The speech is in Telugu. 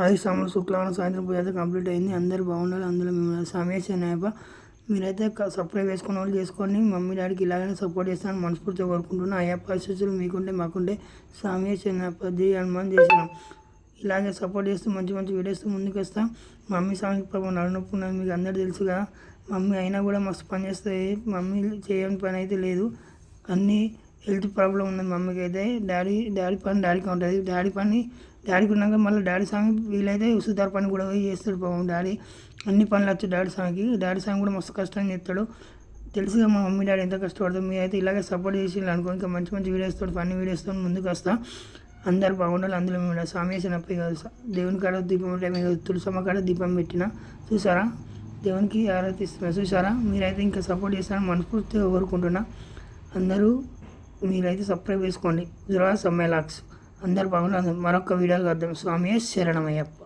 అది సమయం శుక్రవారం సాయంత్రం పూజ అయితే కంప్లీట్ అయింది. అందరూ బాగుండాలి, అందులో మేము సమేష్ అయ్యప్ప. మీరైతే సబ్స్క్రైబ్ చేసుకున్న వాళ్ళు చేసుకోండి. మమ్మీ డాడీకి ఇలాగనే సపోర్ట్ చేస్తాను మనస్ఫూర్తిగా కోరుకుంటున్నాను. అయ్యప్ప ఆశీస్సులు మీకుంటే మాకుంటే సమేష్ అయ్యప్ప జై హనుమాన్ చేసినాం. ఇలాగే సపోర్ట్ చేస్తూ మంచి మంచి వీడియోస్ ముందుకు వస్తాం. మమ్మీ సాంగ్కి పాపం నడునొప్పి ఉన్నది, మీకు అందరూ తెలుసుగా. మమ్మీ అయినా కూడా మస్తు పని చేస్తుంది. మమ్మీ చేయని పని అయితే లేదు. అన్నీ హెల్త్ ప్రాబ్లం ఉన్నది మమ్మీకి అయితే. డాడీ పని డాడీకి ఉంటుంది. డాడీకి ఉన్నాక మళ్ళీ డాడీ సాంగ్ వీలైతే సుతార్ పని కూడా పోయి చేస్తాడు పాపం డాడీ. అన్ని పనులు వచ్చు డాడీ సాంగ్ కూడా మస్తు కష్టం చేస్తాడు. తెలుసుగా మా మమ్మీ డాడీ ఎంత కష్టపడతారు. మీరైతే ఇలాగే సపోర్ట్ చేసి అనుకో, ఇంకా మంచి మంచి వీడియోస్తో ఫన్నీ వీడియోస్తో ముందుకు వస్తాం. అందరు బాగుండాలి, అందులో మేము సామేసినప్పటి కాదు దేవుని కాడ దీపం పెట్టే తులసమ్మ కాడ దీపం పెట్టిన చూసారా, దేవునికి ఆరాధిస్తున్నా చూసారా. మీరైతే ఇంకా సపోర్ట్ చేస్తారని మనస్ఫూర్తిగా కోరుకుంటున్నా. అందరూ మీరైతే సబ్స్క్రైబ్ చేసుకోండి. జురా సమ్మేలాక్స్ అందరు బాగుండాలి. మరొక వీడియోకి వద్దాం. స్వామి శరణమయ్యప్ప.